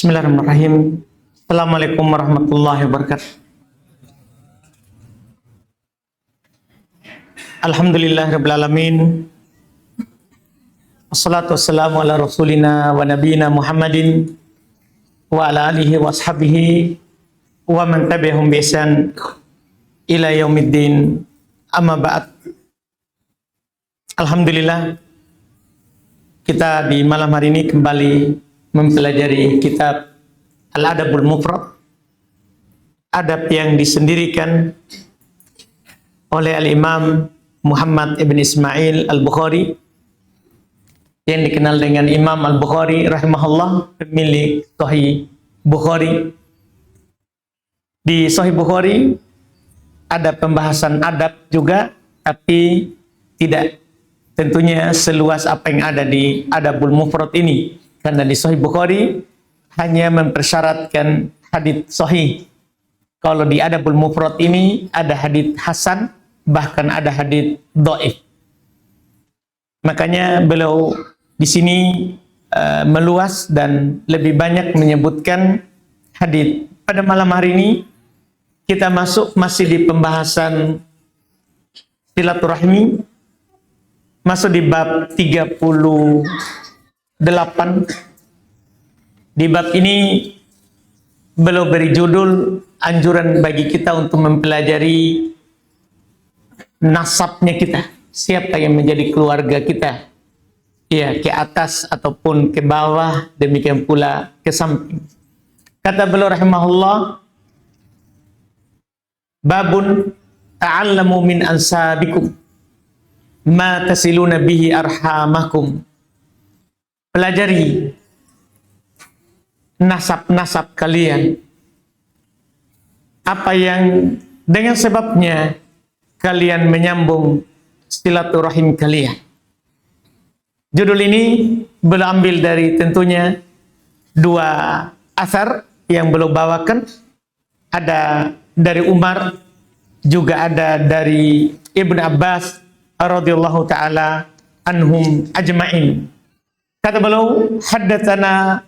Bismillahirrahmanirrahim. Assalamualaikum warahmatullahi wabarakatuh. Alhamdulillahirabbil alamin. Wassalatu wassalamu ala rasulina wa nabiyina Muhammadin wa ala alihi wa ashabihi wa man tabi'ahum bi ihsan ila yaumiddin. Amma ba'd. Alhamdulillah, kita di malam hari ini kembali mempelajari kitab Al-Adabul Mufrad, adab yang disendirikan oleh Al-Imam Muhammad ibn Ismail Al-Bukhari, yang dikenal dengan Imam Al-Bukhari rahimahullah, pemilik Sahih Bukhari. Di Sahih Bukhari ada pembahasan adab juga, tapi tidak tentunya seluas apa yang ada di Adabul Mufrad ini. Karena di Sahih Bukhari hanya mempersyaratkan hadits sahih. Kalau di Adabul Mufrad ini ada hadits hasan, bahkan ada hadits dhaif. Makanya beliau di sini meluas dan lebih banyak menyebutkan hadits. Pada malam hari ini kita masih di pembahasan silaturahmi, masuk di bab 38. Di bab ini beliau beri judul anjuran bagi kita untuk mempelajari nasabnya kita, siapa yang menjadi keluarga kita, ya, ke atas ataupun ke bawah, demikian pula ke samping. Kata beliau rahimahullah, babun ta'allamu min ansabikum ma tasiluna bihi arhamakum. Pelajari nasab-nasab kalian, apa yang dengan sebabnya kalian menyambung silaturahim kalian. Judul ini beliau ambil dari tentunya dua asar yang beliau bawakan. Ada dari Umar, juga ada dari Ibnu Abbas radhiyallahu taala anhum ajmain. Kata beliau, haddatsana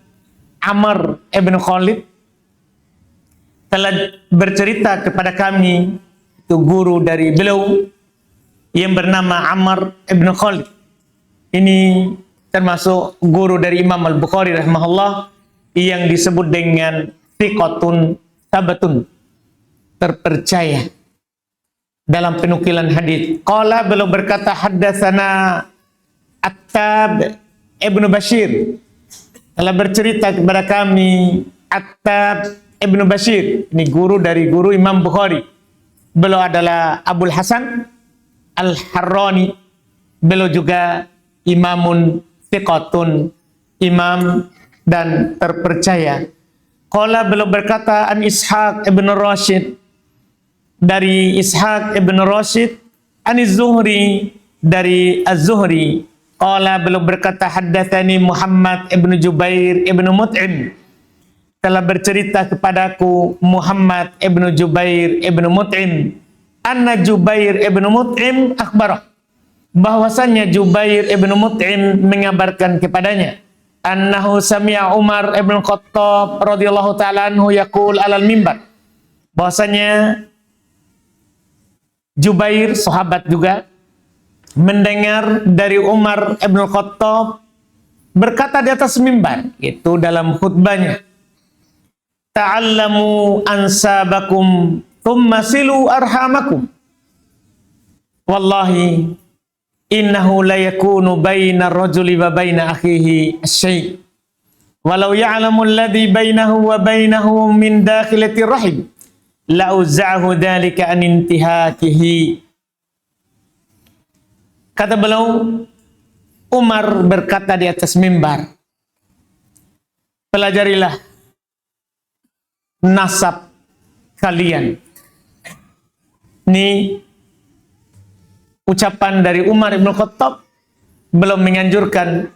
Amr ibn Khalid, telah bercerita kepada kami, itu guru dari beliau yang bernama Amr ibn Khalid. Ini termasuk guru dari Imam Al-Bukhari rahimahullah, yang disebut dengan thiqatun sabatun, terpercaya dalam penukilan hadis. Qala, beliau berkata, haddatsana Attab Ibnu Bashir, telah bercerita kepada kami Attab Ibnu Bashir. Ini guru dari guru Imam Bukhari. Beliau adalah Abul Hasan Al-Harrani. Beliau juga imamun thiqatun, imam dan terpercaya. Qala, beliau berkata, an Ishaq Ibn Rashid, dari Ishaq Ibn Rashid, an Az-Zuhri, dari Az-Zuhri. Qala, beliau berkata, haddatsani Muhammad ibn Jubair ibn Mut'im, telah bercerita kepadaku Muhammad ibn Jubair ibn Mut'im, anna Jubair ibn Mut'im akhbarah, bahwasanya Jubair ibn Mut'im mengabarkan kepadanya, annahu sami'a Umar ibn Khattab radhiyallahu ta'ala anhu yaqul alal mimbar, bahwasanya Jubair, sahabat juga, mendengar dari Umar ibn Khattab berkata di atas mimbar, itu dalam khutbahnya, ta'allamu ansabakum thumma silu arhamakum, wallahi innahu la yakunu baina rajuli wa baina akhihi syai' walau ya'lamu alladhi bainahu wa bainahu min dakhilati rahim la uzza'ahu dhalika an intihakihi. Kata beliau, Umar berkata di atas mimbar, pelajarilah nasab kalian. Ini ucapan dari Umar ibn Khattab, belum menganjurkan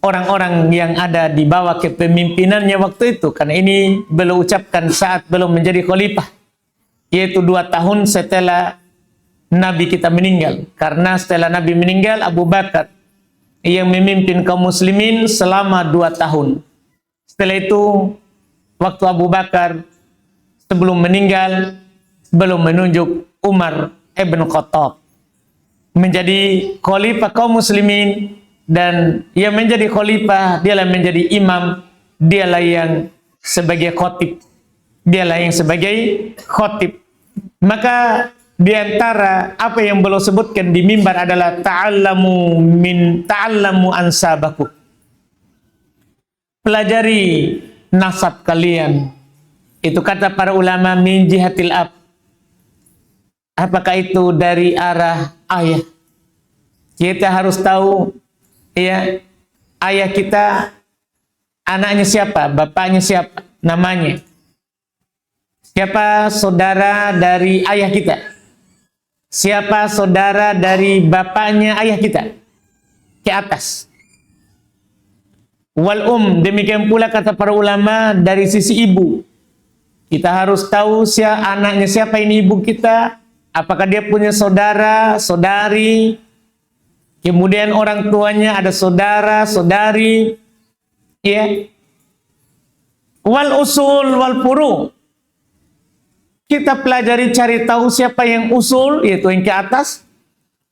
orang-orang yang ada di bawah kepemimpinannya waktu itu, karena ini beliau ucapkan saat belum menjadi khalifah, yaitu 2 tahun setelah Nabi kita meninggal. Karena setelah Nabi meninggal, Abu Bakar yang memimpin kaum muslimin selama 2 tahun. Setelah itu waktu Abu Bakar sebelum meninggal, belum menunjuk Umar ibn Khattab menjadi khalifah kaum muslimin, dan ia menjadi khalifah, dialah menjadi imam, dialah yang sebagai khatib, dialah yang sebagai khatib. Maka di antara apa yang beliau sebutkan di mimbar adalah ta'allamu ansabakum. Pelajari nasab kalian. Itu kata para ulama min jihatil ab. Apakah itu dari arah ayah? Kita harus tahu ya, ayah kita anaknya siapa, bapaknya siapa, namanya. Siapa saudara dari ayah kita? Siapa saudara dari bapaknya ayah kita? Ke atas. Wal demikian pula kata para ulama dari sisi ibu. Kita harus tahu anaknya siapa ini ibu kita, apakah dia punya saudara, saudari, kemudian orang tuanya ada saudara, saudari, ya. Wal usul wal furu. Kita pelajari, cari tahu siapa yang usul, yaitu yang ke atas.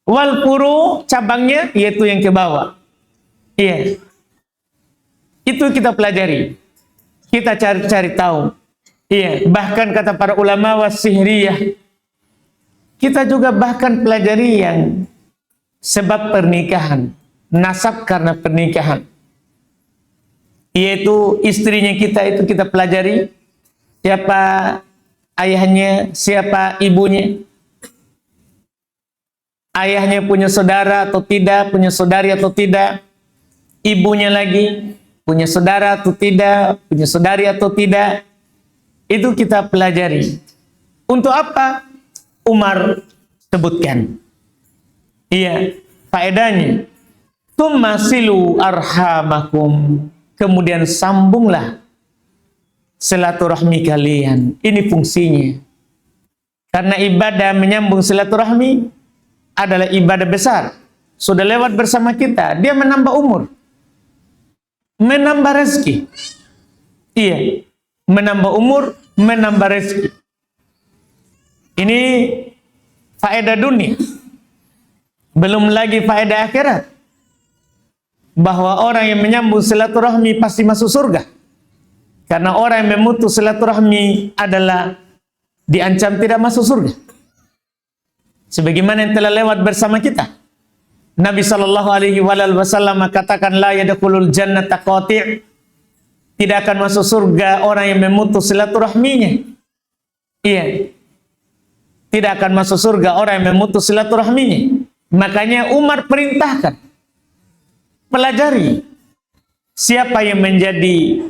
Wal furu, cabangnya, yaitu yang ke bawah. Iya. Itu kita pelajari. Kita cari tahu. Iya. Bahkan kata para ulama wasihriyah, kita juga bahkan pelajari yang sebab pernikahan. Nasab karena pernikahan. Yaitu istrinya kita itu kita pelajari. Siapa ayahnya, siapa ibunya, ayahnya punya saudara atau tidak, punya saudari atau tidak, ibunya lagi punya saudara atau tidak, punya saudari atau tidak, itu kita pelajari. Untuk apa? Umar sebutkan. Iya, faedahnya. Tumasilu arhamakum. Kemudian sambunglah silaturahmi kalian. Ini fungsinya. Karena ibadah menyambung silaturahmi adalah ibadah besar. Sudah lewat bersama kita. Dia menambah umur. Menambah rezeki. Iya. Menambah umur, menambah rezeki. Ini faedah dunia. Belum lagi faedah akhirat. Bahwa orang yang menyambung silaturahmi pasti masuk surga. Karena orang yang memutus silaturahmi adalah diancam tidak masuk surga. Sebagaimana yang telah lewat bersama kita. Nabi SAW katakan la yadkhulul jannata qati'. Tidak akan masuk surga orang yang memutus silaturahminya. Iya. Tidak akan masuk surga orang yang memutus silaturahminya. Makanya Umar perintahkan, pelajari siapa yang menjadi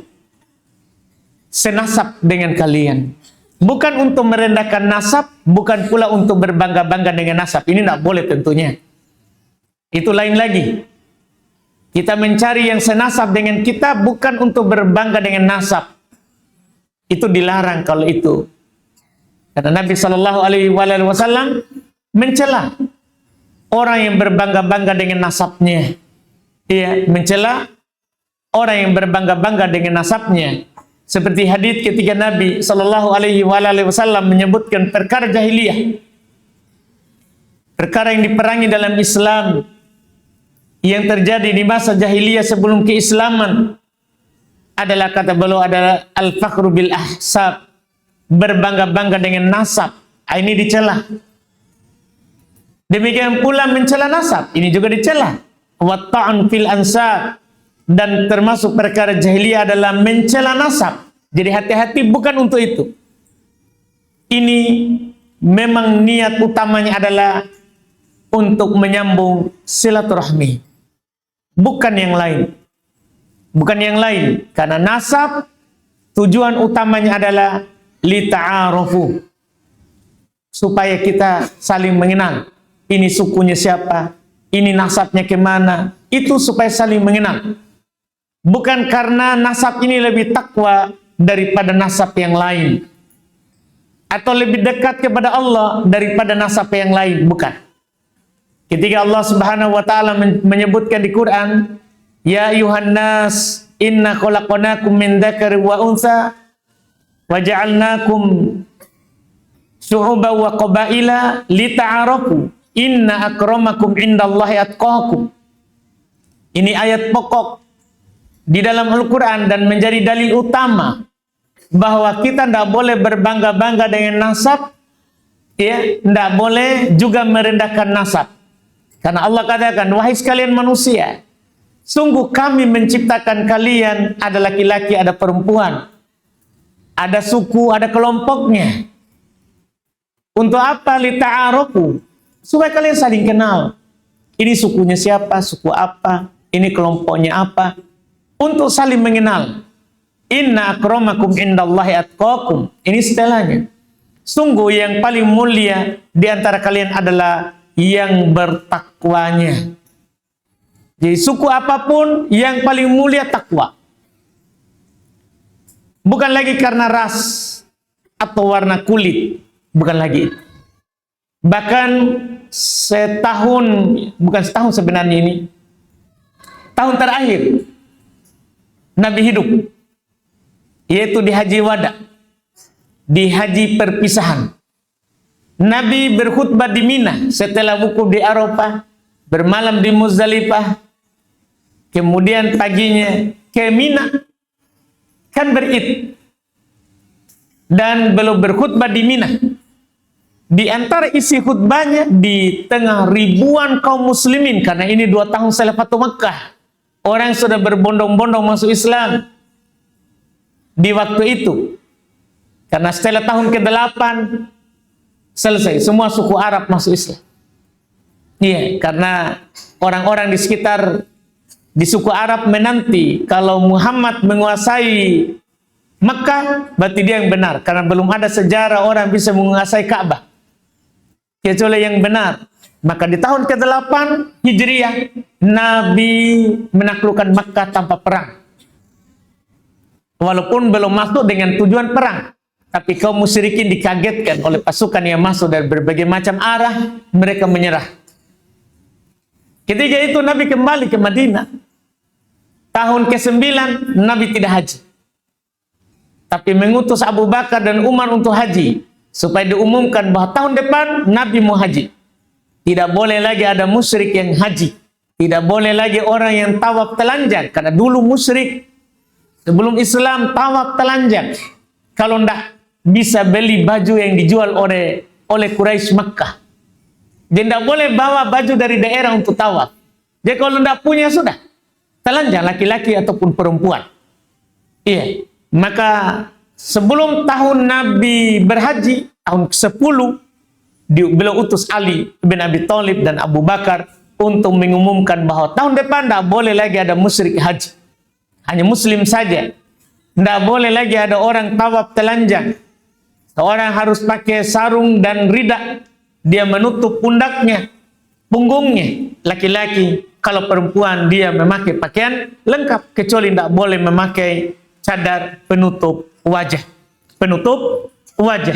senasab dengan kalian. Bukan untuk merendahkan nasab, bukan pula untuk berbangga-bangga dengan nasab. Ini tidak boleh tentunya. Itu lain lagi. Kita mencari yang senasab dengan kita bukan untuk berbangga dengan nasab. Itu dilarang kalau itu. Karena Nabi SAW mencela orang yang berbangga-bangga dengan nasabnya. Iya, mencela orang yang berbangga-bangga dengan nasabnya. Seperti hadits ketika Nabi SAW menyebutkan perkara jahiliyah, perkara yang diperangi dalam Islam, yang terjadi di masa jahiliyah sebelum keislaman, adalah kata beliau adalah al-fakhru bil ahsab, berbangga-bangga dengan nasab. Ini dicela. Demikian pula mencela nasab, ini juga dicela. Wa ta'an fil ansab, dan termasuk perkara jahiliyah adalah mencela nasab. Jadi hati-hati, bukan untuk itu. Ini memang niat utamanya adalah untuk menyambung silaturahmi, bukan yang lain. Bukan yang lain. Karena nasab tujuan utamanya adalah lita'arufu, supaya kita saling mengenal. Ini sukunya siapa, ini nasabnya kemana, itu supaya saling mengenal. Bukan karena nasab ini lebih takwa daripada nasab yang lain, atau lebih dekat kepada Allah daripada nasab yang lain, bukan. Ketika Allah Subhanahu wa taala menyebutkan di Quran, ya ayuhan nas inna khalaqnakum min dzakari wa untha Wa ja'alnakum syu'uban wa qabaila lita'arafu inna akramakum indallahi atqakum. Ini ayat pokok di dalam Al-Quran dan menjadi dalil utama bahwa kita tidak boleh berbangga-bangga dengan nasab, ya, tidak boleh juga merendahkan nasab. Karena Allah katakan, wahai sekalian manusia, sungguh kami menciptakan kalian, ada laki-laki, ada perempuan, ada suku, ada kelompoknya. Untuk apa? Lita'arofu, supaya kalian saling kenal. Ini sukunya siapa, suku apa, ini kelompoknya apa, untuk saling mengenal. Inna akramakum indallahi atqakum. Ini setelahnya. Sungguh yang paling mulia di antara kalian adalah yang bertakwanya. Jadi suku apapun yang paling mulia takwa. Bukan lagi karena ras atau warna kulit. Bukan lagi itu. Bahkan bukan setahun sebenarnya ini, tahun terakhir Nabi hidup, yaitu di Haji Wada, di Haji Perpisahan. Nabi berkhutbah di Mina setelah wukuf di Arafah, bermalam di Muzdalifah, kemudian paginya ke Mina, kan berid, dan belum berkhutbah di Mina. Di antara isi khutbahnya, di tengah ribuan kaum muslimin, karena ini 2 tahun setelah Fatu Makkah, orang sudah berbondong-bondong masuk Islam di waktu itu. Karena setelah tahun ke-8 selesai, semua suku Arab masuk Islam. Iya, karena orang-orang di sekitar di suku Arab menanti kalau Muhammad menguasai Mekah, berarti dia yang benar. Karena belum ada sejarah orang bisa menguasai Ka'bah kecuali yang benar. Maka di tahun ke-8 Hijriah, Nabi menaklukkan Makkah tanpa perang. Walaupun belum masuk dengan tujuan perang, tapi kaum musyrikin dikagetkan oleh pasukan yang masuk dari berbagai macam arah, mereka menyerah. Ketika itu Nabi kembali ke Madinah. Tahun ke-9 Nabi tidak haji, tapi mengutus Abu Bakar dan Umar untuk haji, supaya diumumkan bahwa tahun depan Nabi mau haji. Tidak boleh lagi ada musyrik yang haji. Tidak boleh lagi orang yang tawaf telanjang. Karena dulu musyrik sebelum Islam tawaf telanjang. Kalau tidak bisa beli baju yang dijual oleh Quraisy Makkah. Dia tidak boleh bawa baju dari daerah untuk tawaf. Jadi kalau tidak punya sudah telanjang, laki-laki ataupun perempuan. Iya. Maka sebelum tahun Nabi berhaji, tahun ke-10, beliau utus Ali bin Abi Thalib dan Abu Bakar untuk mengumumkan bahwa tahun depan tidak boleh lagi ada musyrik haji. Hanya muslim saja. Tidak boleh lagi ada orang tawaf telanjang. Seorang harus pakai sarung dan rida. Dia menutup pundaknya, punggungnya. Laki-laki, kalau perempuan dia memakai pakaian lengkap, kecuali tidak boleh memakai cadar penutup wajah. Penutup wajah.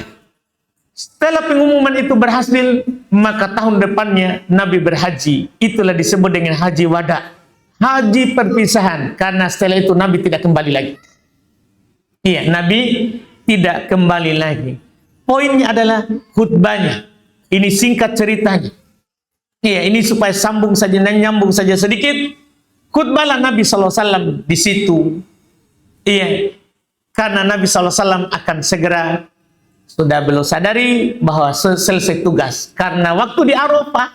Setelah pengumuman itu berhasil, maka tahun depannya Nabi berhaji. Itulah disebut dengan Haji Wada, Haji Perpisahan. Karena setelah itu Nabi tidak kembali lagi. Iya, Nabi tidak kembali lagi. Poinnya adalah khutbahnya. Ini singkat ceritanya. Iya, ini supaya sambung saja dan nyambung saja sedikit. Khutbahlah Nabi SAW di situ. Iya, karena Nabi SAW akan segera, sudah beliau sadari bahwa selesai tugas. Karena waktu di Arafah,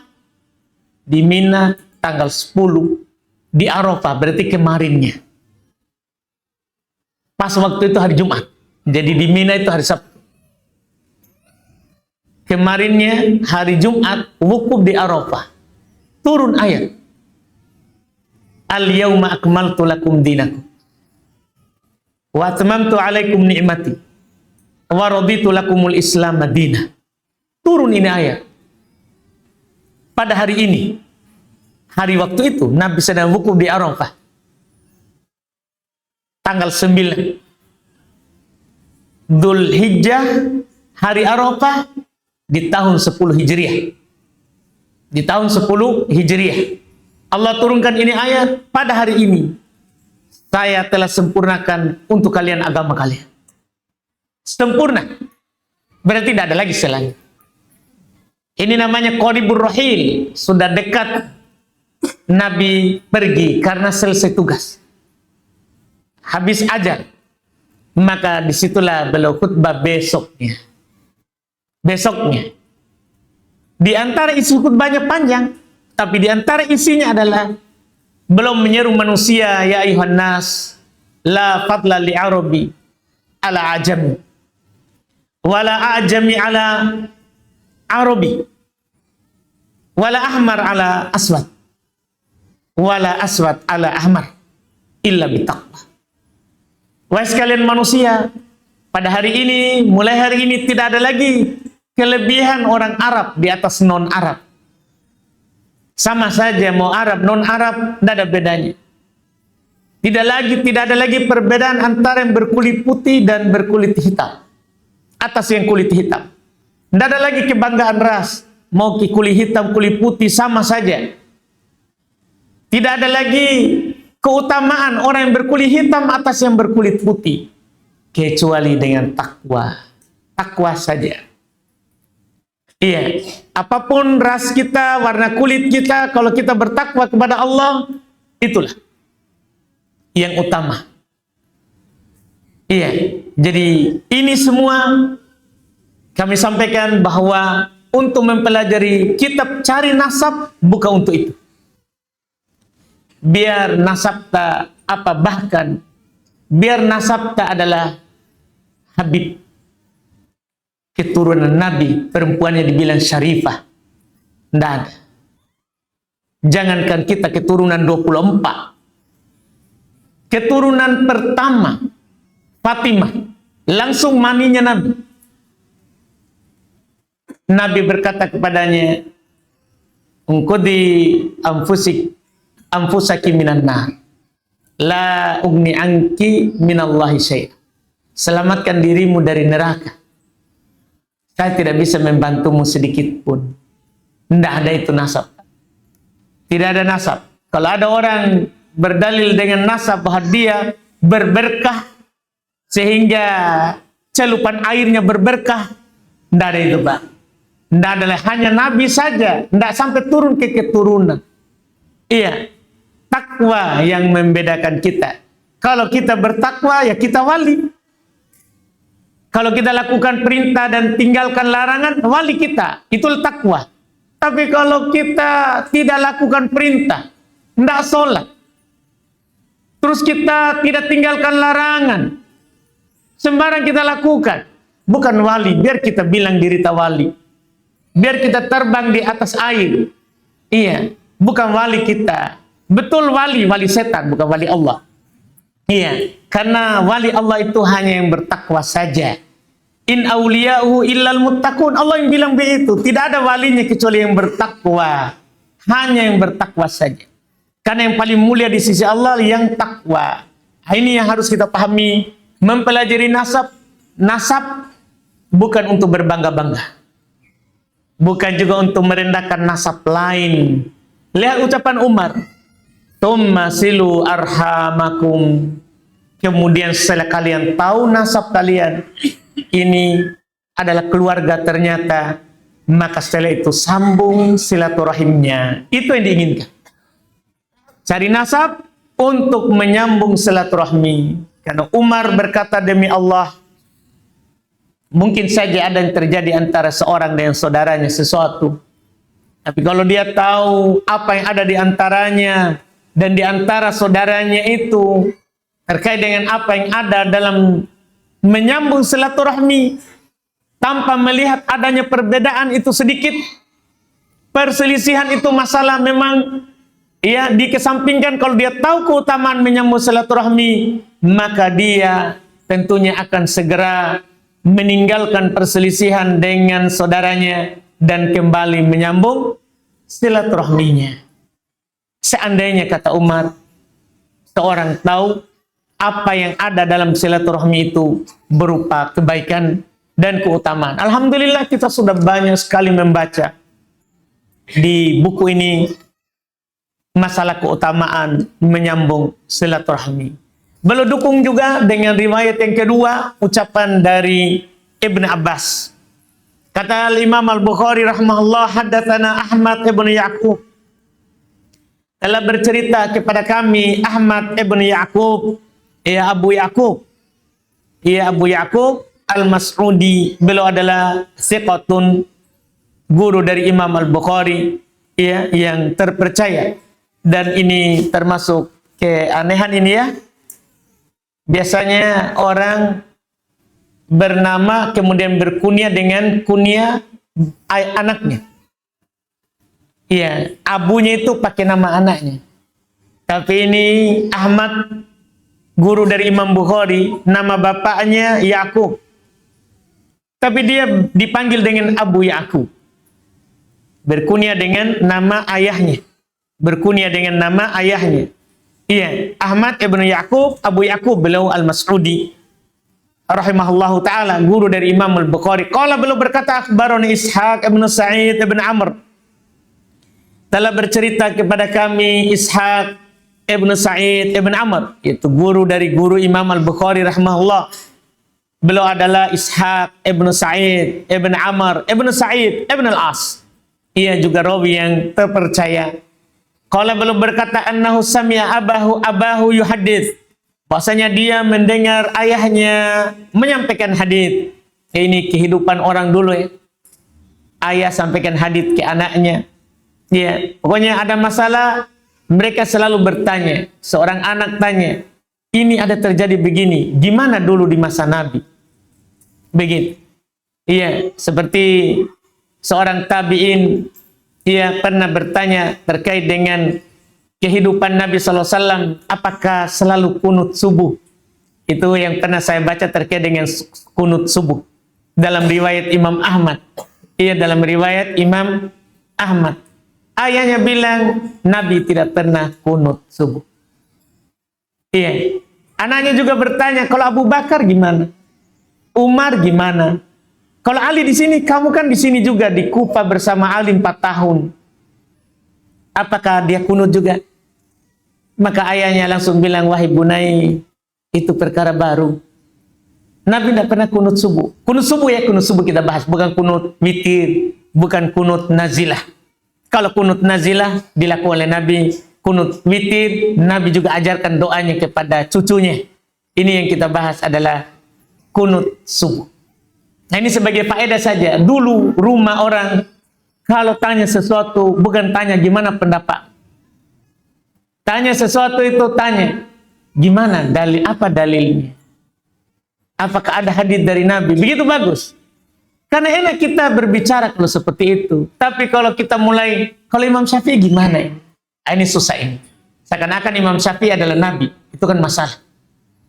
di Mina tanggal 10, di Arafah berarti kemarinnya. Pas waktu itu hari Jumat. Jadi di Mina itu hari Sabtu. Kemarinnya hari Jumat, wukuf di Arafah. Turun ayat. Al-yawma akmaltu lakum dinakum. Wa atmamtu alaikum ni'mati. Wa raditu lakumul Islam madinah. Turun ini ayat. Pada hari ini, hari waktu itu, Nabi sedang wukuf di Arafah. Tanggal 9. Dhul Hijjah, hari Arafah, di tahun 10 Hijriah. Di tahun 10 Hijriah. Allah turunkan ini ayat, pada hari ini, saya telah sempurnakan untuk kalian agama kalian. sempurna. Berarti tidak ada lagi selain. Ini namanya qaribur rahil, sudah dekat Nabi pergi karena selesai tugas. Habis ajal. Maka disitulah beliau khutbah besoknya. Besoknya. Di antara isi khutbahnya panjang, tapi di antara isinya adalah belum menyeru manusia, ya ayuhan nas, la fadla li arabi ala ajami, wala ajami ala arabi, wala ahmar ala aswad, wala aswad ala ahmar, illa bitaqwa. Wahai sekalian manusia, pada hari ini, mulai hari ini tidak ada lagi kelebihan orang Arab di atas non-Arab. Sama saja mau Arab, non-Arab, tidak ada bedanya. Tidak ada lagi perbedaan antara yang berkulit putih dan berkulit hitam. Atas yang kulit hitam. Tidak ada lagi kebanggaan ras. Mau kulit hitam, kulit putih, sama saja. Tidak ada lagi keutamaan orang yang berkulit hitam atas yang berkulit putih. Kecuali dengan takwa. Takwa saja. Iya, apapun ras kita, warna kulit kita, kalau kita bertakwa kepada Allah, itulah yang utama. Iya, jadi ini semua kami sampaikan bahwa untuk mempelajari kitab cari nasab bukan untuk itu. Biar nasab tak apa, bahkan biar nasab tak adalah Habib, keturunan Nabi, perempuannya dibilang syarifah. Tidak ada. Jangankan kita keturunan 24. Keturunan pertama, Fatimah, langsung maminya Nabi. Nabi berkata kepadanya, "Ungkudi anfusaki minan nar. La ugni anki minallahi syai'a." Selamatkan dirimu dari neraka. Saya tidak bisa membantumu sedikit pun. Tidak ada itu nasab. Tidak ada nasab. Kalau ada orang berdalil dengan nasab bahwa dia berberkah sehingga celupan airnya berberkah, tidak ada itu, Pak. Tidak ada, hanya Nabi saja. Tidak sampai turun ke keturunan. Iya. Takwa yang membedakan kita. Kalau kita bertakwa, ya kita wali. Kalau kita lakukan perintah dan tinggalkan larangan, wali kita. Itulah takwa. Tapi kalau kita tidak lakukan perintah, tidak sholat, terus kita tidak tinggalkan larangan, sembarang kita lakukan, bukan wali. Biar kita bilang diri kita wali. Biar kita terbang di atas air. Iya, bukan wali kita. Betul wali setan, bukan wali Allah. Iya, karena wali Allah itu hanya yang bertakwa saja. In awliya'uhu illal muttaqun. Allah yang bilang begitu. Tidak ada walinya kecuali yang bertakwa. Hanya yang bertakwa saja. Karena yang paling mulia di sisi Allah yang takwa. Ini yang harus kita pahami. Mempelajari nasab. Nasab bukan untuk berbangga-bangga. Bukan juga untuk merendahkan nasab lain. Lihat ucapan Umar. Tumma silu arhamakum. Kemudian setelah kalian tahu nasab kalian, ini adalah keluarga ternyata, maka setelah itu sambung silaturahimnya. Itu yang diinginkan. Cari nasab untuk menyambung silaturahmi. Karena Umar berkata, demi Allah, mungkin saja ada yang terjadi antara seorang dengan saudaranya sesuatu. Tapi kalau dia tahu apa yang ada di antaranya dan di antara saudaranya itu terkait dengan apa yang ada dalam menyambung silaturahmi tanpa melihat adanya perbedaan itu sedikit, perselisihan itu masalah memang ya dikesampingkan. Kalau dia tahu keutamaan menyambung silaturahmi, maka dia tentunya akan segera meninggalkan perselisihan dengan saudaranya dan kembali menyambung silaturahminya. Seandainya, kata Umar, seorang tahu apa yang ada dalam silaturahmi itu berupa kebaikan dan keutamaan. Alhamdulillah kita sudah banyak sekali membaca di buku ini masalah keutamaan menyambung silaturahmi. Beliau dukung juga dengan riwayat yang kedua, ucapan dari Ibn Abbas. Kata Imam Al-Bukhari rahimahullah, haddatsana Ahmad ibn Ya'qub. Telah bercerita kepada kami Ahmad ibn Ya'qub, ya Abu Ya'qub. Ya Abu Ya'qub Al-Mas'udi. Beliau adalah thiqatun, guru dari Imam Al-Bukhari, ya, yang terpercaya. Dan ini termasuk keanehan ini ya. Biasanya orang bernama kemudian berkunyah dengan kunyah anaknya. Iya, abunya itu pakai nama anaknya. Tapi ini Ahmad, guru dari Imam Bukhari, nama bapaknya Ya'qub. Tapi dia dipanggil dengan Abu Ya'qub. Berkunyah dengan nama ayahnya. Berkunyah dengan nama ayahnya. Iya, Ahmad ibn Ya'qub, Abu Ya'qub, beliau Al-Mas'udi rahimahullahu ta'ala, guru dari Imam Al-Bukhari. Qala, beliau berkata, akhbarani Ishaq ibn Sa'id ibn Amr. Telah bercerita kepada kami Ishaq ibn Sa'id ibn Amr, yaitu guru dari guru Imam Al-Bukhari rahimahullah. Beliau adalah Ishaq ibn Sa'id ibn Amr ibn Sa'id ibn Al-As. Ia juga rawi yang terpercaya. Qala, beliau berkata, annahu sami'a abahu yuhadits. Bahwasanya dia mendengar ayahnya menyampaikan hadits. Ini kehidupan orang dulu ya. Ayah sampaikan hadits ke anaknya. Ya, pokoknya ada masalah, mereka selalu bertanya. Seorang anak tanya, ini ada terjadi begini, gimana dulu di masa Nabi? Begitu. Iya, seperti seorang tabi'in, ia pernah bertanya terkait dengan kehidupan Nabi SAW, apakah selalu kunut subuh? Itu yang pernah saya baca terkait dengan kunut subuh. Dalam riwayat Imam Ahmad. Iya, dalam riwayat Imam Ahmad. Ayahnya bilang, Nabi tidak pernah kunut subuh. Iya. Anaknya juga bertanya, kalau Abu Bakar gimana? Umar gimana? Kalau Ali di sini, kamu kan di sini juga di Kufa bersama Ali 4 tahun. Apakah dia kunut juga? Maka ayahnya langsung bilang, wahai bunai, itu perkara baru. Nabi tidak pernah kunut subuh. Kunut subuh ya, kunut subuh kita bahas, bukan kunut witir, bukan kunut nazilah. Kalau kunut nazilah dilakukan oleh Nabi, kunut witir Nabi juga ajarkan doanya kepada cucunya. Ini yang kita bahas adalah kunut subuh. Nah, ini sebagai faedah saja. Dulu rumah orang kalau tanya sesuatu bukan tanya gimana pendapat. Tanya sesuatu itu tanya gimana dalil, apa dalilnya? Apakah ada hadis dari Nabi? Begitu bagus. Karena enak kita berbicara kalau seperti itu. Tapi kalau kita mulai, kalau Imam Syafi'i gimana? Ini susah ini. Seakan-akan Imam Syafi'i adalah Nabi. Itu kan masalah.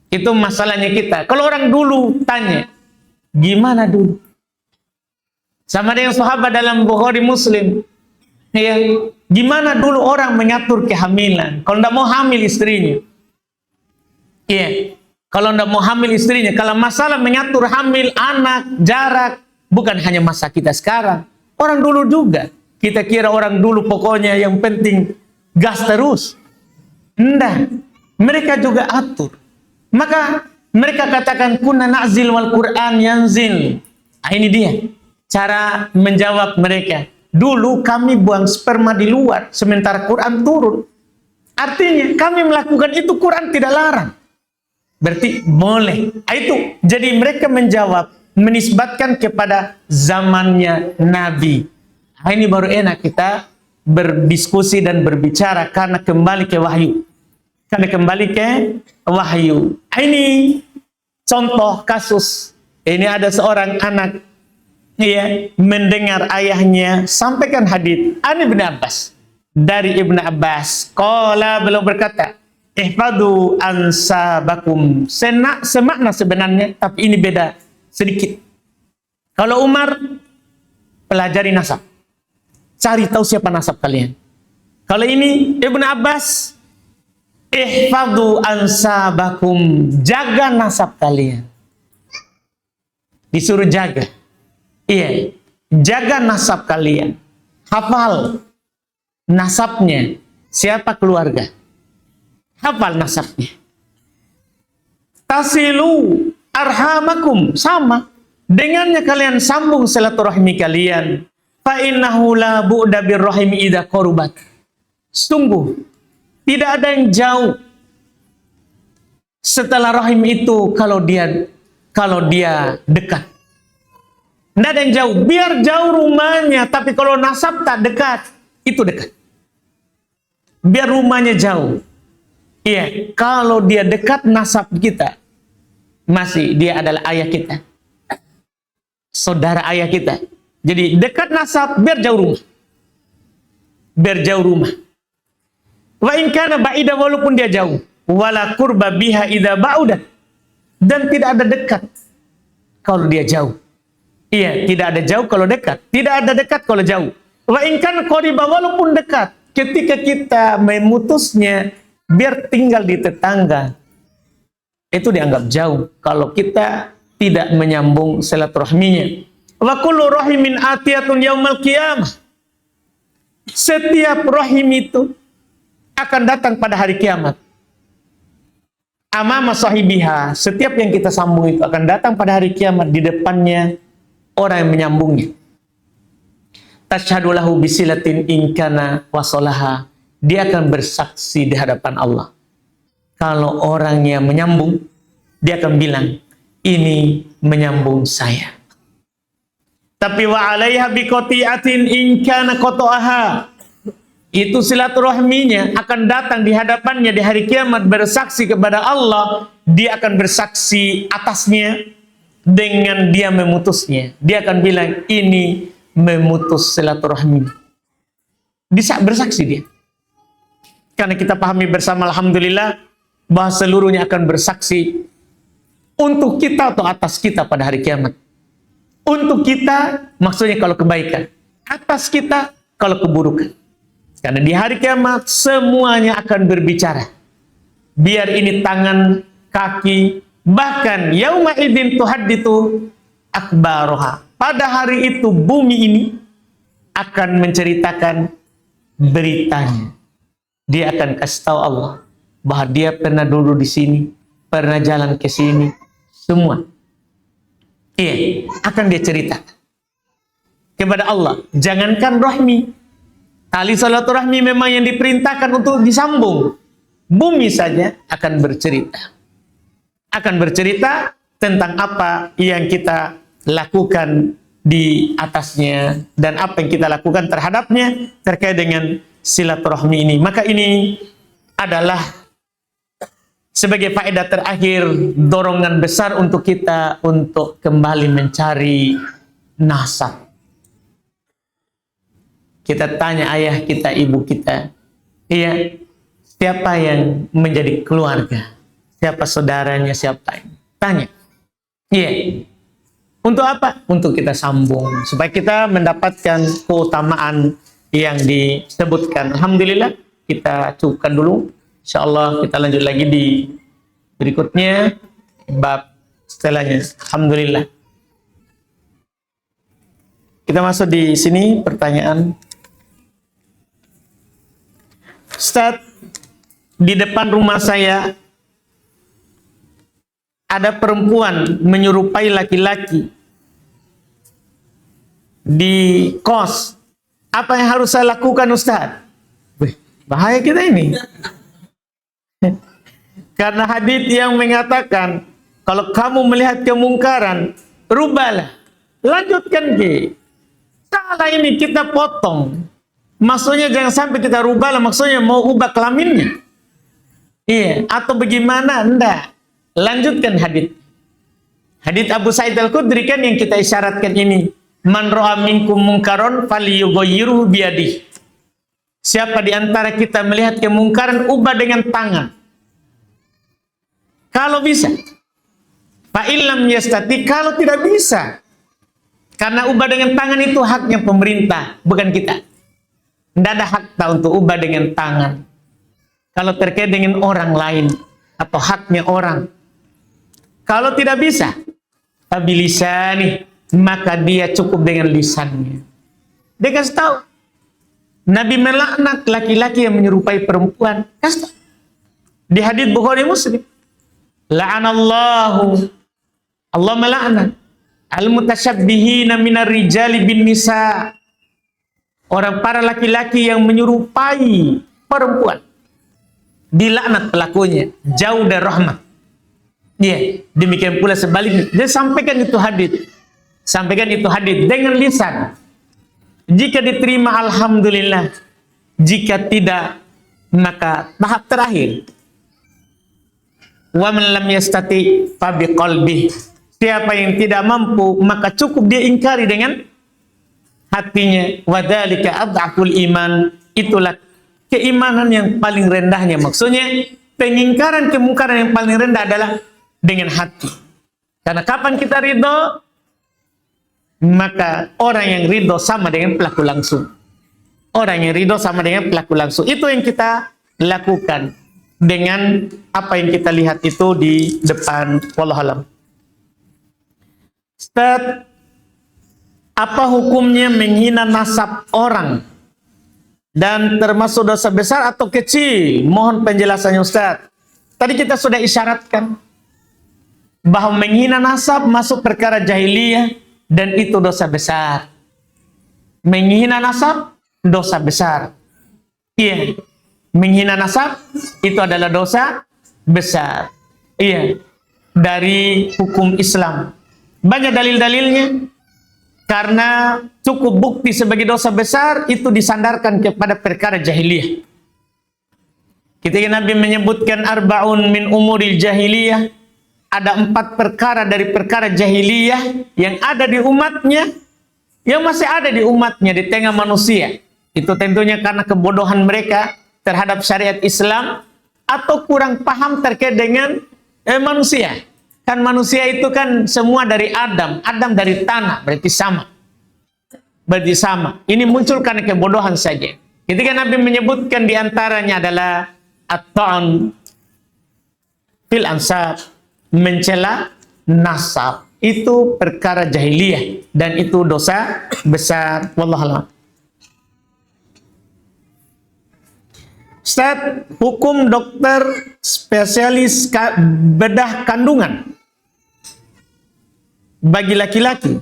Itu masalahnya kita. Kalau orang dulu tanya, gimana dulu? Sama dengan sahabat dalam Bukhari Muslim. Ya, gimana dulu orang mengatur kehamilan? Kalau tidak mau hamil istrinya. Ya, kalau tidak mau hamil istrinya. Kalau masalah mengatur hamil anak, jarak, bukan hanya masa kita sekarang. Orang dulu juga. Kita kira orang dulu pokoknya yang penting gas terus. Enggak. Mereka juga atur. Maka mereka katakan kunna na'zil wal Qur'an yanzil. Nah, ini dia cara menjawab mereka. Dulu kami buang sperma di luar sementara Quran turun. Artinya kami melakukan itu, Quran tidak larang. Berarti boleh. Itu. Jadi mereka menjawab, menisbatkan kepada zamannya Nabi. Nah, ini baru enak kita berdiskusi dan berbicara karena kembali ke wahyu. Karena kembali ke wahyu. Ini contoh kasus. Ini ada seorang anak, ya, mendengar ayahnya sampaikan hadits an Ibn Abbas. Dari Ibn Abbas, qala, beliau berkata, ihfadu ansabakum. Semakna sebenarnya, tapi ini beda sedikit. Kalau Umar, pelajari nasab. Cari tahu siapa nasab kalian. Kalau ini Ibn Abbas, ihfadu ansabakum, jaga nasab kalian. Disuruh jaga. Iya, jaga nasab kalian. Hafal nasabnya, siapa keluarga. Hafal nasabnya. tasilu arhamakum, sama dengannya kalian sambung silaturahmi kalian. Fa innahu la bu'da birrahimi idza qarubat. Sungguh tidak ada yang jauh setelah rahim itu kalau dia dekat. Tidak ada yang jauh, biar jauh rumahnya, tapi kalau nasab tak dekat, itu dekat. Biar rumahnya jauh. Iya, kalau dia dekat nasab kita, masih dia adalah ayah kita. Saudara ayah kita. Jadi dekat nasab, biar jauh rumah. Biar jauh rumah. Wa in kana ba'ida, walaupun dia jauh. Wala qurba biha idza ba'udat. Dan tidak ada dekat kalau dia jauh. Iya, tidak ada jauh kalau dekat. Tidak ada dekat kalau jauh. Wa in kana qariba, walaupun dekat. Ketika kita memutusnya, biar tinggal di tetangga, itu dianggap jauh kalau kita tidak menyambung silaturahminya. Wa kullu rahimin atiyatun yaumal qiyamah. Setiap rahim itu akan datang pada hari kiamat. Amama sahibiha, setiap yang kita sambung itu akan datang pada hari kiamat di depannya orang yang menyambungnya. Tashhadu lahu bisilatin inkana wasolaha. Dia akan bersaksi di hadapan Allah. Kalau orang yang menyambung, dia akan bilang, ini menyambung saya. Tapi wa alaiha biqati'atin inkana qata'aha. Itu silaturahminya akan datang di hadapannya di hari kiamat bersaksi kepada Allah. Dia akan bersaksi atasnya dengan dia memutusnya. Dia akan bilang, ini memutus silaturahmi. Bisa bersaksi dia. Karena kita pahami bersama, alhamdulillah, bahwa seluruhnya akan bersaksi untuk kita atau atas kita pada hari kiamat. Untuk kita, maksudnya kalau kebaikan. Atas kita, kalau keburukan. Karena di hari kiamat, semuanya akan berbicara. Biar ini tangan, kaki, bahkan yauma idzin tuhadditsu akbaroha. Pada hari itu bumi ini akan menceritakan beritanya. Dia akan kasih tahu Allah bahwa dia pernah duduk di sini, pernah jalan ke sini, semua. Iya, akan dia ceritakan kepada Allah. Jangankan rahmi, tali silaturahmi memang yang diperintahkan untuk disambung. Bumi saja akan bercerita. Akan bercerita tentang apa yang kita lakukan di atasnya dan apa yang kita lakukan terhadapnya terkait dengan silaturahmi ini. Maka ini adalah sebagai faedah terakhir, dorongan besar untuk kita untuk kembali mencari nasab. Kita tanya ayah kita, ibu kita, iya, siapa yang menjadi keluarga, siapa saudaranya, siapa ini. Tanya. Iya. Untuk apa? Untuk kita sambung, supaya kita mendapatkan keutamaan yang disebutkan. Alhamdulillah, kita cukupkan dulu. InsyaAllah kita lanjut lagi di berikutnya, bab setelahnya. Alhamdulillah. Kita masuk di sini, pertanyaan. Ustaz, di depan rumah saya ada perempuan menyerupai laki-laki di kos. Apa yang harus saya lakukan, Ustaz? Bahaya kita ini. Karena hadits yang mengatakan, kalau kamu melihat kemungkaran, rubahlah, lanjutkan ke. Salah ini kita potong. Maksudnya jangan sampai kita rubahlah, maksudnya mau ubah kelaminnya. Iya, atau bagaimana? Enggak. Lanjutkan hadits. Hadits Abu Sa'id Al-Khudri kan yang kita isyaratkan ini. Man ra'a minkum munkaron falyughayyirhu biyadihi. Siapa di antara kita melihat kemungkaran, ubah dengan tangan. Kalau bisa. Fa illam yastati, kalau tidak bisa. Karena ubah dengan tangan itu haknya pemerintah, bukan kita. Tidak ada hak untuk ubah dengan tangan. Kalau terkait dengan orang lain atau haknya orang. Kalau tidak bisa, fabilisani, maka dia cukup dengan lisannya. Dia kasih tahu. Nabi melaknat laki-laki yang menyerupai perempuan. Kasih tahu. Di hadits Bukhari Muslim. La'anallahu, Allah melaknat al-mutasyabbihina minar rijali bin nisa, orang para laki-laki yang menyerupai perempuan. Dilaknat pelakunya, jauh dari rahmat. Iya, demikian pula sebaliknya. Dia sampaikan itu hadis. Sampaikan itu hadis dengan lisan. Jika diterima alhamdulillah, jika tidak maka tahap terakhir. Wa man lam yastati fa biqalbi. Siapa yang tidak mampu maka cukup dia ingkari dengan hatinya. Wa dzalika adhaful iman. Itulah keimanan yang paling rendahnya. Maksudnya pengingkaran kemungkaran yang paling rendah adalah dengan hati. Karena kapan kita ridho, maka orang yang ridho sama dengan pelaku langsung. Orang yang ridho sama dengan pelaku langsung. Itu yang kita lakukan dengan apa yang kita lihat itu di depan. Wallahualam. Ustaz, apa hukumnya menghina nasab orang dan termasuk dosa besar atau kecil? Mohon penjelasannya Ustaz. Tadi kita sudah isyaratkan bahwa menghina nasab masuk perkara jahiliyah dan itu dosa besar. Menghina nasab dosa besar. Iya. Menghina nasab itu adalah dosa besar. Iya. Dari hukum Islam. Banyak dalil-dalilnya. Karena cukup bukti sebagai dosa besar itu disandarkan kepada perkara jahiliyah. Ketika Nabi menyebutkan arba'un min umuril jahiliyah, ada 4 perkara dari perkara jahiliyah yang ada di umatnya, yang masih ada di umatnya di tengah manusia. Itu tentunya karena kebodohan mereka terhadap syariat Islam atau kurang paham terkait dengan manusia. Kan manusia itu kan semua dari Adam. Adam dari tanah, berarti sama. Berarti sama. Ini muncul karena kebodohan saja. Ketika Nabi menyebutkan diantaranya adalah at-ta'an fil ansab, mencela nasab. Itu perkara jahiliyah dan itu dosa besar. Wallahualam. Ustaz, hukum dokter spesialis bedah kandungan bagi laki-laki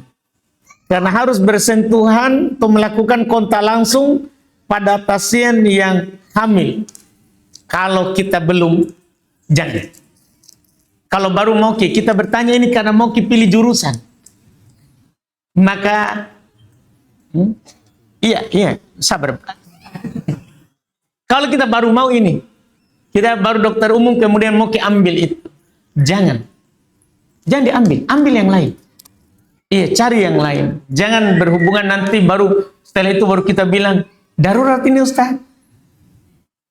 karena harus bersentuhan atau melakukan kontak langsung pada pasien yang hamil. Kalau kita belum, jangan. Kalau baru mau kita bertanya ini karena mau pilih jurusan, maka iya sabar. Kalau kita baru mau ini, kita baru dokter umum kemudian mau ambil itu, jangan diambil, ambil yang lain. Iya, cari yang lain. Jangan berhubungan nanti baru setelah itu baru kita bilang darurat ini Ustaz.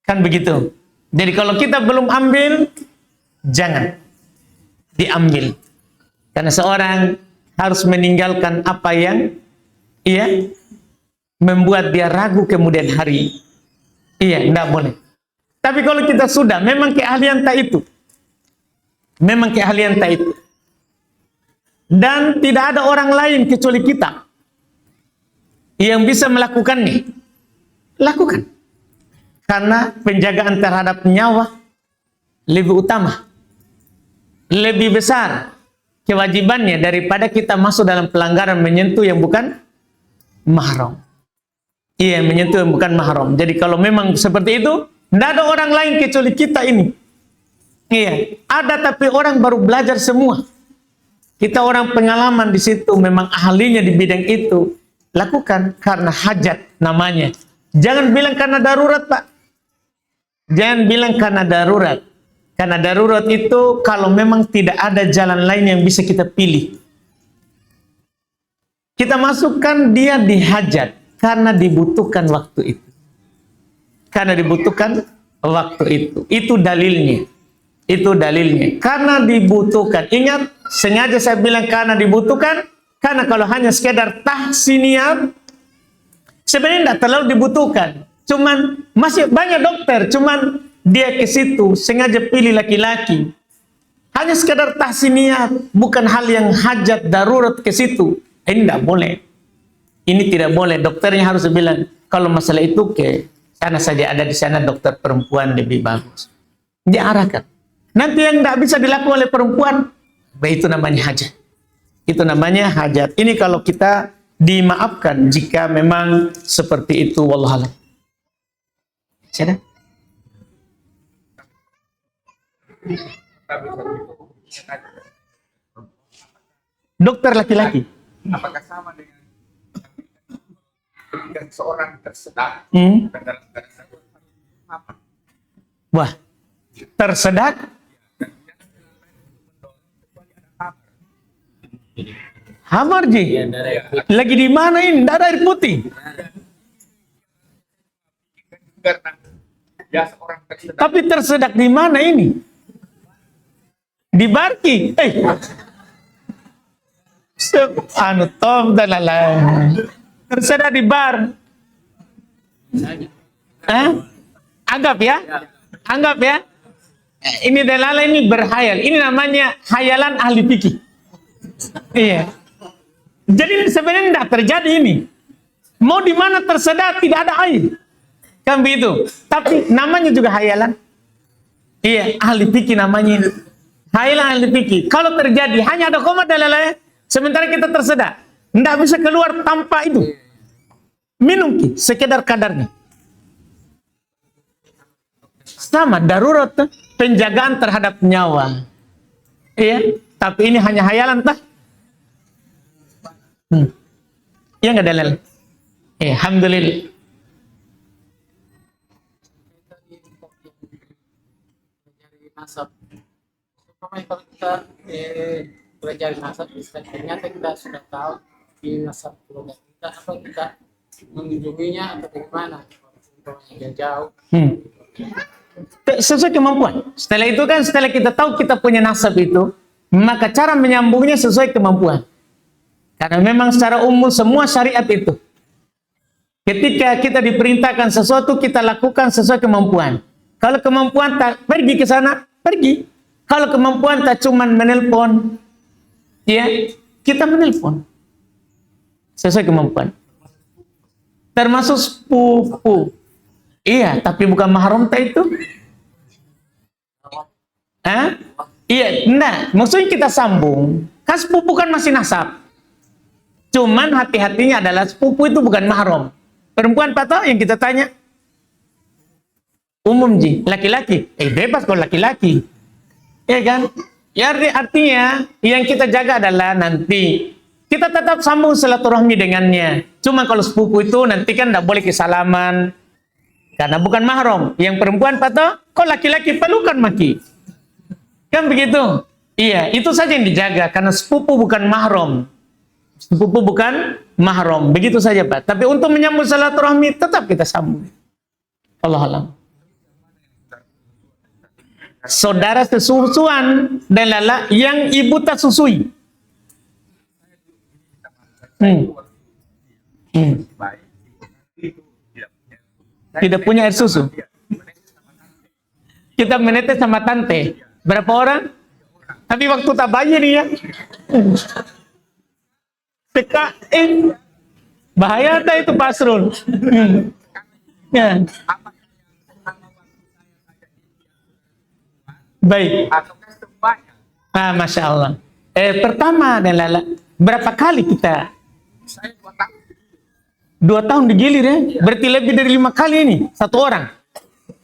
Kan begitu. Jadi kalau kita belum ambil, jangan diambil. Karena seorang harus meninggalkan apa yang membuat dia ragu kemudian hari. Iya, tidak boleh. Tapi kalau kita sudah, memang keahlian tak itu. Memang keahlian tak itu. Dan tidak ada orang lain kecuali kita yang bisa melakukannya. Lakukan. Karena penjagaan terhadap nyawa lebih utama. Lebih besar kewajibannya daripada kita masuk dalam pelanggaran menyentuh yang bukan mahram. Iya, menyentuh yang bukan mahram. Jadi kalau memang seperti itu, tidak ada orang lain kecuali kita ini. Iya, ada tapi orang baru belajar semua. Kita orang pengalaman di situ, memang ahlinya di bidang itu. Lakukan karena hajat namanya. Jangan bilang karena darurat, Pak. Jangan bilang karena darurat. Karena darurat itu kalau memang tidak ada jalan lain yang bisa kita pilih. Kita masukkan dia di hajat. Karena dibutuhkan waktu itu. Karena dibutuhkan waktu itu. Itu dalilnya. Itu dalilnya. Karena dibutuhkan. Ingat, sengaja saya bilang karena dibutuhkan. Karena kalau hanya sekedar tahsiniyat, sebenarnya tidak terlalu dibutuhkan. Cuman masih banyak dokter. Cuman dia ke situ sengaja pilih laki-laki. Hanya sekedar tahsiniyat. Bukan hal yang hajat darurat ke situ. Ini tidak boleh. Ini tidak boleh. Dokternya harus bilang, kalau masalah itu ke sana saja, ada di sana dokter perempuan lebih bagus. Dia arahkan. Nanti yang tidak bisa dilakukan oleh perempuan, itu namanya hajat. Itu namanya hajat. Ini kalau kita dimaafkan jika memang seperti itu, wallahu a'lam. Sudah? Dokter laki-laki. Apakah sama dengan ketika seorang tersedak dalam keadaan Wah, tersedak? Hamar Ji, lagi di mana ini? Tidak ada air putih. karena ya seorang tersedak Tapi tersedak di mana ini? Di Barki. Anu Tom dan lain-lain. Tersedak di bar. Anggap ya. Anggap ya. Ini dalala ini berhayal. Ini namanya hayalan ahli fikih. Iya. Jadi sebenarnya tidak terjadi ini. Mau di mana tersedak tidak ada air. Kan begitu. Tapi namanya juga hayalan. Iya, ahli fikih namanya ini. Hayalan ahli fikih. Kalau terjadi hanya ada koma dalala, sementara kita tersedak, tidak bisa keluar tanpa itu. Minum ki, sekedar kadarnya. Sama darurat tuh, penjagaan terhadap nyawa. Iya, tapi ini hanya hayalan tah. Ya nggak dalil. Alhamdulillah. Nasab. Kalau kita belajar nasab, ternyata kita sudah tahu di nasab keluarga kita, apa kita mengunjunginya atau bagaimana? Yang jauh. Sesuai kemampuan. Setelah itu kan, setelah kita tahu kita punya nasab itu, maka cara menyambungnya sesuai kemampuan. Karena memang secara umum semua syariat itu, ketika kita diperintahkan sesuatu, kita lakukan sesuai kemampuan. Kalau kemampuan tak pergi ke sana, pergi. Kalau kemampuan tak cuman menelpon, ya kita menelpon sesuai kemampuan. Termasuk sepupu. Iya, tapi bukan mahram tak itu. Iya, enggak. Maksudnya kita sambung. Kan sepupu kan masih nasab. Cuman hati-hatinya adalah sepupu itu bukan mahram. Perempuan patah yang kita tanya. Umum Ji, laki-laki. Bebas kalau laki-laki. Ya kan? Ya artinya yang kita jaga adalah nanti kita tetap sambung silaturahmi dengannya. Cuma kalau sepupu itu nanti kan tidak boleh kesalaman. Karena bukan mahram. Yang perempuan patah, kok laki-laki pelukan maki. Kan begitu? Iya, itu saja yang dijaga. Karena sepupu bukan mahram. Sepupu bukan mahram. Begitu saja Pak. Tapi untuk menyambung silaturahmi tetap kita sambung. Allah alam. Saudara sesusuan dan lala yang ibu tak susui. Tidak punya air susu. Kita menetes sama tante. Berapa orang? Tapi waktu tak bayi nih ya. Bahaya tak itu Pasrul. Ya. Baik. Masya Allah. Pertama adalah berapa kali kita? 2 tahun digilir ya. Berarti lebih dari 5 kali ini satu orang.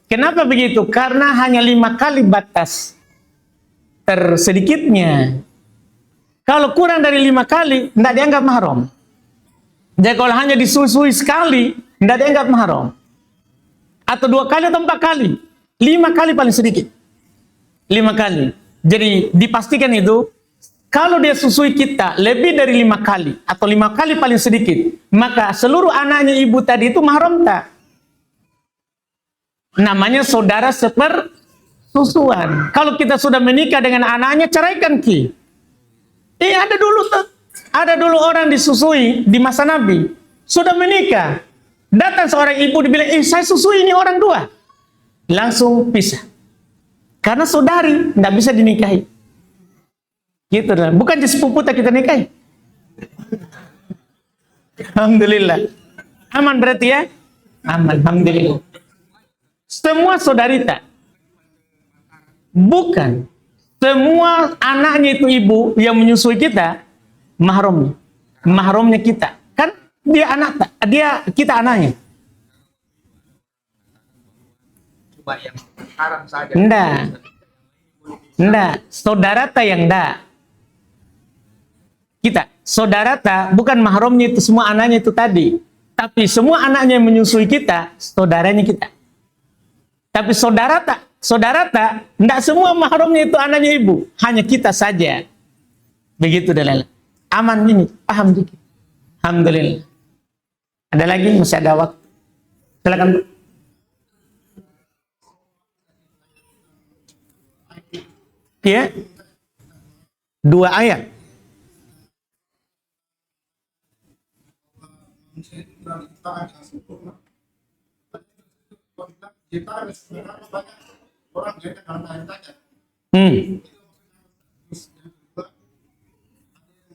Kenapa begitu? Karena hanya 5 kali batas tersedikitnya. Kalau kurang dari 5 kali, tidak dianggap mahram. Jadi kalau hanya disusui sekali, tidak dianggap mahram. Atau 2 kali atau 4 kali. 5 kali paling sedikit. 5 kali. Jadi dipastikan itu, kalau dia susui kita lebih dari 5 kali, atau 5 kali paling sedikit, maka seluruh anaknya ibu tadi itu mahram tak. Namanya saudara sepersusuan. Kalau kita sudah menikah dengan anaknya, ceraikan ki. Ada dulu orang disusui di masa Nabi, sudah menikah. Datang seorang ibu dibilang, saya susui ini orang 2. Langsung pisah. Karena saudari tidak bisa dinikahi. Gitu lah. Bukan di sepupu tak kita nikahi. Alhamdulillah. Aman berarti ya? Aman, alhamdulillah. Semua saudari tak. Bukan. Semua anaknya itu ibu yang menyusui kita, mahramnya. Mahramnya kita. Kan dia kita anaknya. Cuma yang haram saja. Enggak. Saudara yang enggak. Kita, saudara bukan mahramnya itu semua anaknya itu tadi. Tapi semua anaknya yang menyusui kita, saudaranya kita. Tapi saudara enggak semua mahramnya itu anaknya ibu. Hanya kita saja. Begitu Dalala. Aman ini, paham dikit. Alhamdulillah. Ada lagi? Masih ada waktu. Silakan. Ya. 2 ayat.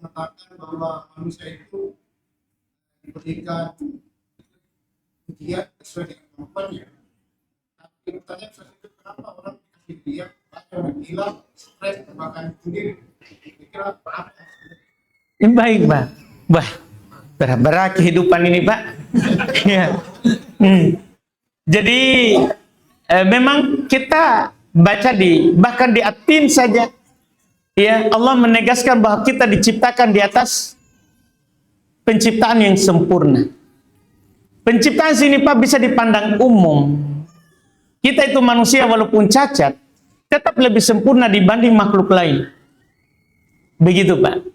Mengatakan bahwa manusia itu diberikan ujian sesuai dengan kemampuannya. Tapi pertanyaan saya itu kenapa orang dikasih dia bahkan hilang stres bahkan sendiri. Kira apa? Baik, Pak. Berat kehidupan ini, Pak. Ya. Jadi memang kita baca bahkan di At-Tin saja, ya, Allah menegaskan bahwa kita diciptakan di atas penciptaan yang sempurna. Penciptaan sini, Pak, bisa dipandang umum. Kita itu manusia walaupun cacat, tetap lebih sempurna dibanding makhluk lain. Begitu, Pak.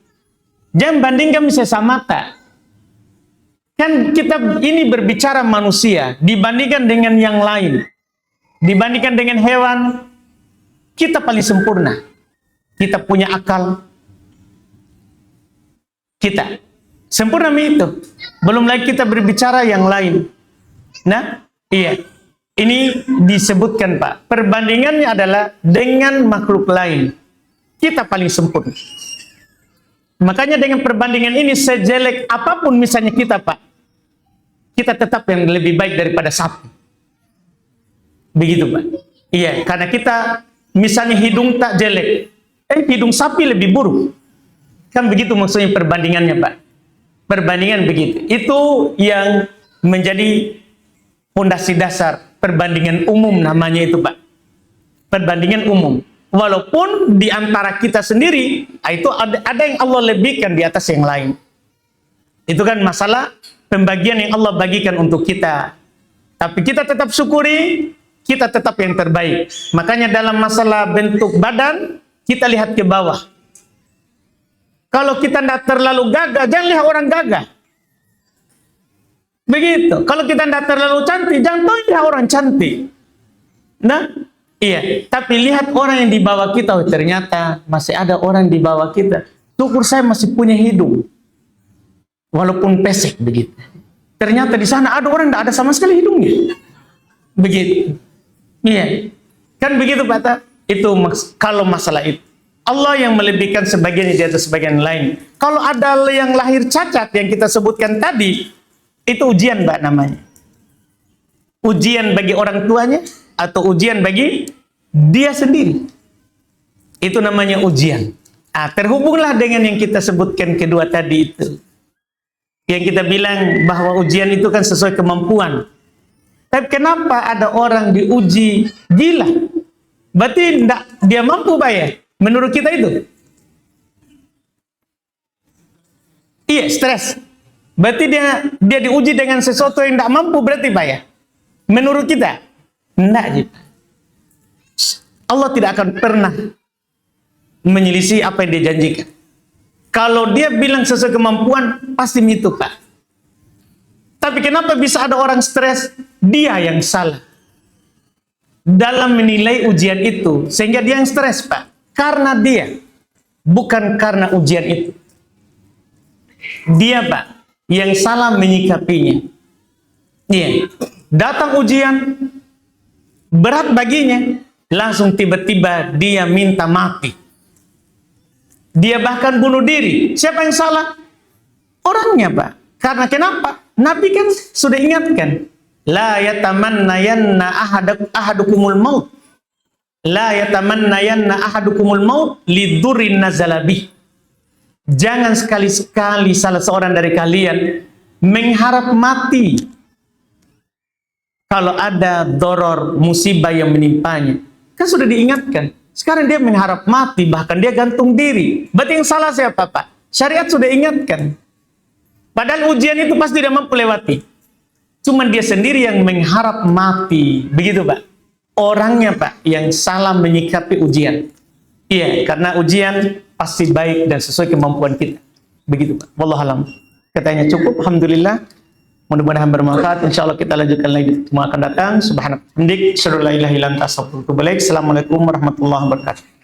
Jangan bandingkan misalnya mata. Kan kita ini berbicara manusia dibandingkan dengan yang lain. Dibandingkan dengan hewan, kita paling sempurna. Kita punya akal. Kita sempurna itu. Belum lagi kita berbicara yang lain. Nah, iya. Ini disebutkan, Pak. Perbandingannya adalah dengan makhluk lain. Kita paling sempurna. Makanya dengan perbandingan ini, sejelek apapun misalnya kita, Pak, kita tetap yang lebih baik daripada sapi. Begitu, Pak. Iya, karena kita misalnya hidung tak jelek, hidung sapi lebih buruk. Kan begitu maksudnya perbandingannya, Pak. Perbandingan begitu. Itu yang menjadi fondasi dasar perbandingan umum namanya itu, Pak. Perbandingan umum. Walaupun di antara kita sendiri, itu ada yang Allah lebihkan di atas yang lain. Itu kan masalah pembagian yang Allah bagikan untuk kita. Tapi kita tetap syukuri, kita tetap yang terbaik. Makanya dalam masalah bentuk badan, kita lihat ke bawah. Kalau kita tidak terlalu gagah, jangan lihat orang gagah. Begitu. Kalau kita tidak terlalu cantik, jangan lihat orang cantik. Nah, iya, tapi lihat orang yang di bawah kita, ternyata masih ada orang di bawah kita. Syukur saya masih punya hidung. Walaupun pesek begitu. Ternyata di sana ada orang tidak ada sama sekali hidungnya. Begitu. Iya. Kan begitu, Pak. Itu kalau masalah itu. Allah yang melebihkan sebagian di atas sebagian lain. Kalau ada yang lahir cacat yang kita sebutkan tadi, itu ujian, Mbak, namanya. Ujian bagi orang tuanya atau ujian bagi dia sendiri. Itu namanya ujian. Terhubunglah dengan yang kita sebutkan kedua tadi itu. Yang kita bilang bahwa ujian itu kan sesuai kemampuan. Tapi kenapa ada orang diuji gila? Berarti dia mampu bayar. Menurut kita itu. Iya, stres. Berarti dia diuji dengan sesuatu yang tidak mampu, berarti bayar. Menurut kita. Tidak. Allah tidak akan pernah menyelisih apa yang dia janjikan. Kalau dia bilang sesuai kemampuan, pasti itu, Pak. Tapi kenapa bisa ada orang stres? Dia yang salah dalam menilai ujian itu, sehingga dia yang stres, Pak. Karena dia, bukan karena ujian itu. Dia, Pak, yang salah menyikapinya. Iya. Datang ujian, berat baginya, langsung tiba-tiba dia minta mati. Dia bahkan bunuh diri. Siapa yang salah? Orangnya, Pak. Karena kenapa? Nabi kan sudah ingatkan. La yatamannayanna ahadukumul maut. La yatamannayanna ahadukumul maut lidurrin nazalabih. Jangan sekali-sekali salah seorang dari kalian mengharap mati kalau ada doror musibah yang menimpanya. Kan sudah diingatkan. Sekarang dia mengharap mati, bahkan dia gantung diri. Berarti yang salah siapa, Pak? Syariat sudah ingatkan. Padahal ujian itu pasti dia mampu lewati. Cuman dia sendiri yang mengharap mati. Begitu, Pak. Orangnya, Pak, yang salah menyikapi ujian. Iya, karena ujian pasti baik dan sesuai kemampuan kita. Begitu, Pak. Wallahualam. Katanya cukup, alhamdulillah. Mudah-mudahan bermanfaat. Insya Allah kita lanjutkan lagi cuma akan datang. Subhanallah. Assalamualaikum warahmatullahi wabarakatuh.